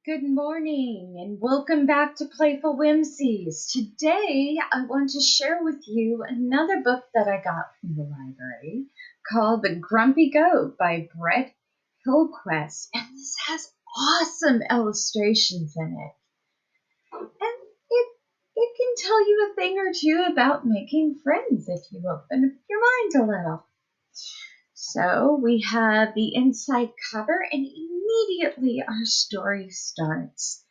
Good morning and welcome back to Playful Whimsies. Today I want to share with you another book that I got from the library called The Grumpy Goat by Brett Hillquest. And this has awesome illustrations in it. And it can tell you a thing or two about making friends if you open up your mind a little. So we have the inside cover and immediately our story starts.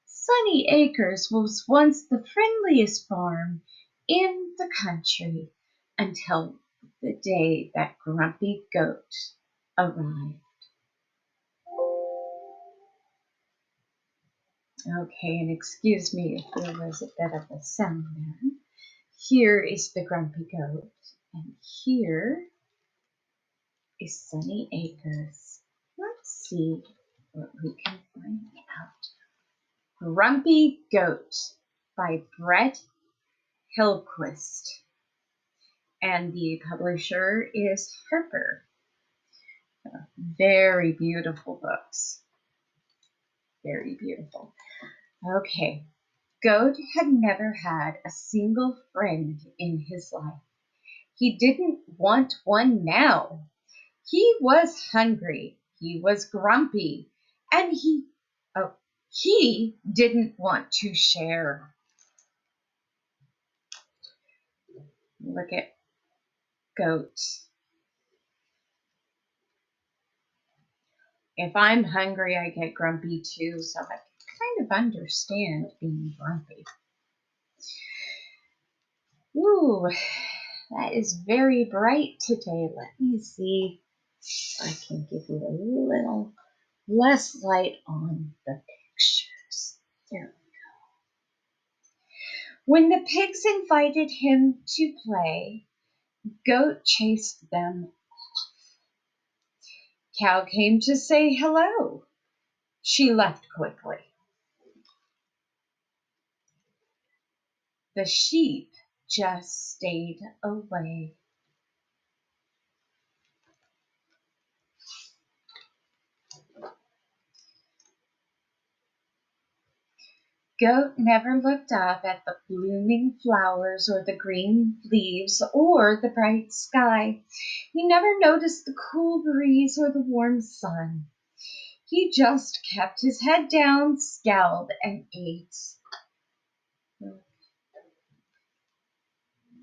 Sunny Acres was once the friendliest farm in the country until the day that Grumpy Goat arrived. Okay, and excuse me if there was a bit of a sound there. Here is the Grumpy Goat, and here is Sunny Acres. Let's see what we can find out. Grumpy Goat by Brett Hillquist. And the publisher is Harper. Very beautiful books. Very beautiful. Okay. Goat had never had a single friend in his life. He didn't want one now. He was hungry. He was grumpy. And he didn't want to share. Look at Goat. If I'm hungry, I get grumpy too, so I kind of understand being grumpy. Ooh, that is very bright today. Let me see if I can give you a little less light on the pictures. There we go. When the pigs invited him to play, Goat chased them off. Cow came to say hello. She left quickly. The sheep just stayed away. Goat never looked up at the blooming flowers or the green leaves or the bright sky. He never noticed the cool breeze or the warm sun. He just kept his head down, scowled, and ate.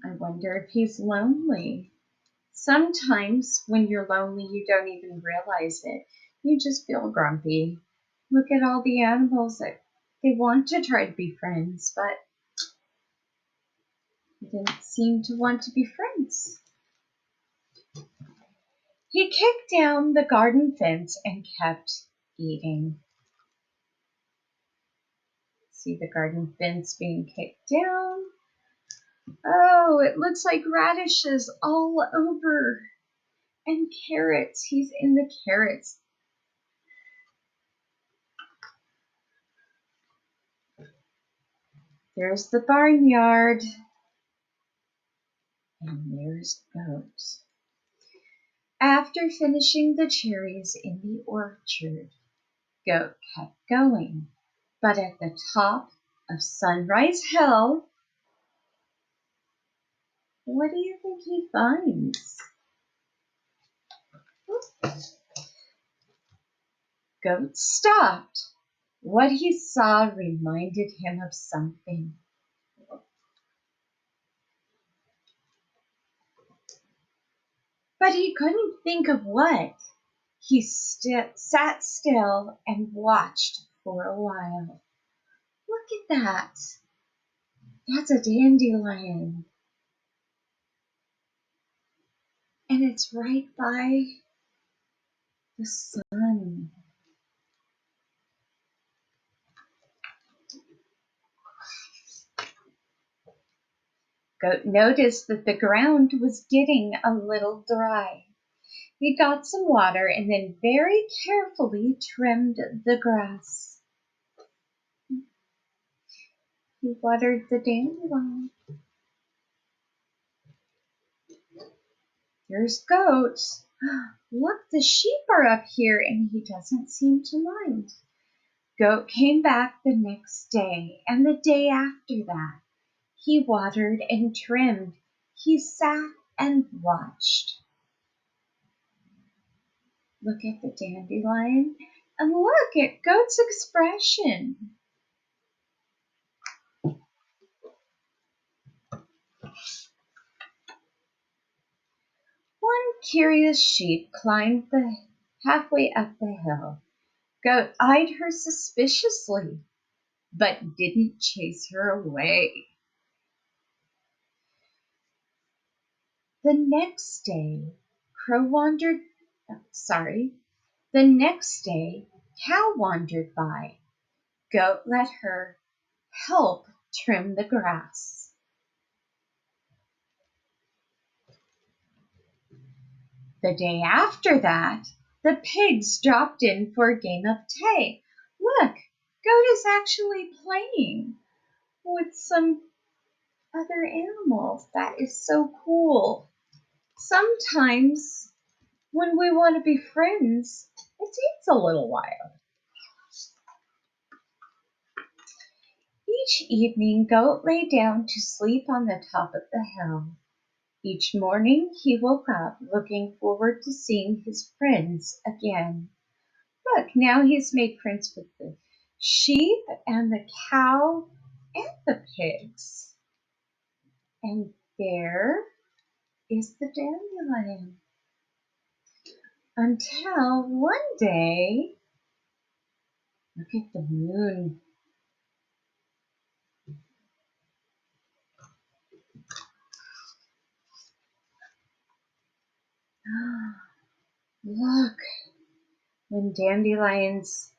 I wonder if he's lonely. Sometimes when you're lonely, you don't even realize it. You just feel grumpy. Look at all the animals that they want to try to be friends, but they didn't seem to want to be friends. He kicked down the garden fence and kept eating. See the garden fence being kicked down? Oh, it looks like radishes all over. And carrots. He's in the carrots. There's the barnyard. And there's Goat. After finishing the cherries in the orchard, Goat kept going. But at the top of Sunrise Hill, what do you think he finds? Goat stopped. What he saw reminded him of something. But he couldn't think of what. He sat still and watched for a while. Look at that. That's a dandelion. And it's right by the sun. Goat noticed that the ground was getting a little dry. He got some water and then very carefully trimmed the grass. He watered the dandelion. There's Goat. Look, the sheep are up here and he doesn't seem to mind. Goat came back the next day, and the day after that. He watered and trimmed. He sat and watched. Look at the dandelion, and look at Goat's expression. One curious sheep climbed halfway up the hill. Goat eyed her suspiciously, but didn't chase her away. The next day, Cow wandered by. Goat let her help trim the grass. The day after that, the pigs dropped in for a game of tag. Look, Goat is actually playing with some other animals. That is so cool. Sometimes when we want to be friends, it takes a little while. Each evening, Goat lay down to sleep on the top of the hill. Each morning he woke up looking forward to seeing his friends again. Look, now he's made friends with the sheep and the cow and the pigs. And there is the dandelion. Until one day, look at the moon. Look, when dandelions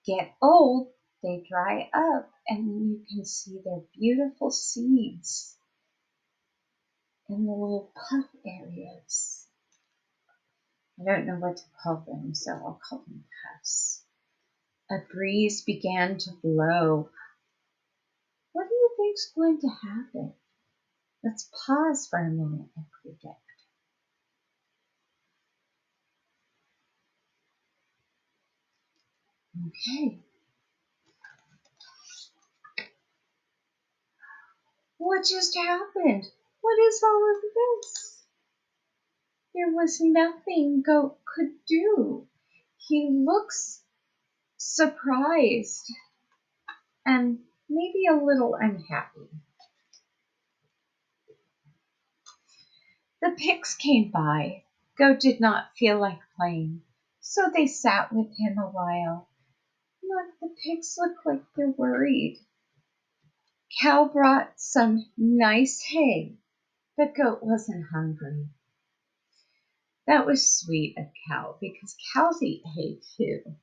get old, they dry up and you can see their beautiful seeds in the little puff areas. I don't know what to call them, so I'll call them puffs. A breeze began to blow. What do you think's going to happen? Let's pause for a minute and predict. Okay. What just happened? What is all of this? There was nothing Goat could do. He looks surprised and maybe a little unhappy. The pigs came by. Goat did not feel like playing, so they sat with him a while. Look, the pigs look like they're worried. Cow brought some nice hay, but Goat wasn't hungry. That was sweet of Cow because cows eat hay too.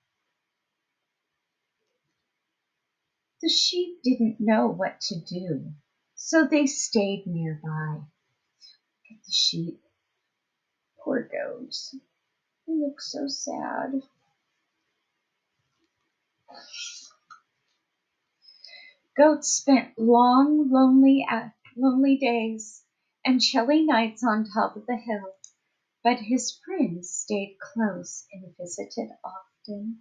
The sheep didn't know what to do, so they stayed nearby. Look at the sheep. Poor goats. They look so sad. Goats spent long, lonely days and chilly nights on top of the hill, but his friends stayed close and visited often.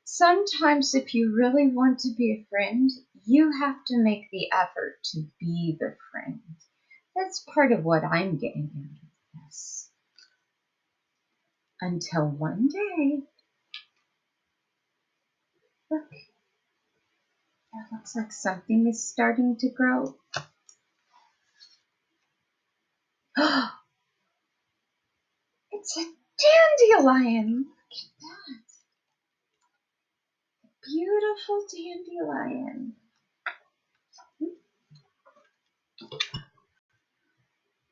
Sometimes if you really want to be a friend, you have to make the effort to be the friend. That's part of what I'm getting out of this. Until one day, look, it looks like something is starting to grow. It's a dandelion. Look at that. Beautiful dandelion.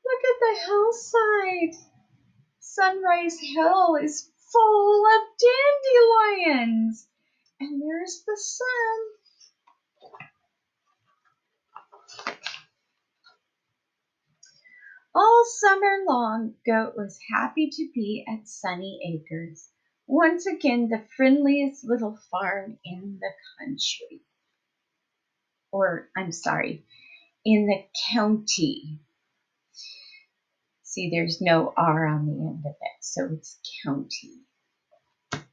Look at the hillside. Sunrise Hill is full of dandelions. And there's the sun. All summer long, Goat was happy to be at Sunny Acres, once again the friendliest little farm in the country. In the county. See, there's no R on the end of it, so it's county.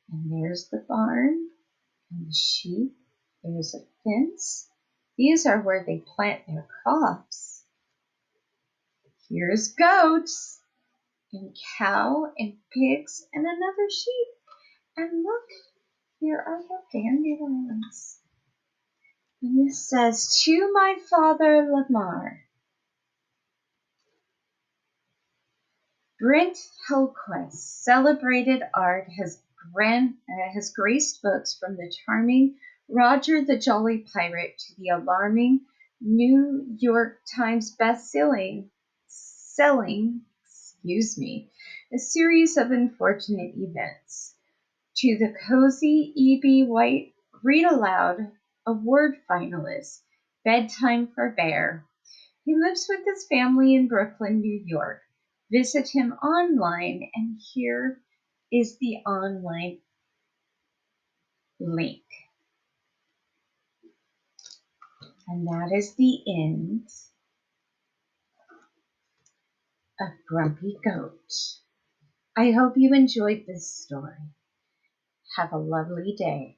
And there's the barn and the sheep. There's a fence. These are where they plant their crops. Here's goats and cow and pigs and another sheep. And look, here are the dandelions. And this says, to my father Lamar. Brent Hillquist's celebrated art has graced books from the charming Roger the Jolly Pirate to the alarming New York Times selling, a series of unfortunate events, to the cozy E.B. White Read Aloud Award finalist, Bedtime for Bear. He lives with his family in Brooklyn, New York. Visit him online, and here is the online link. And that is the end of Grumpy Goat. I hope you enjoyed this story. Have a lovely day.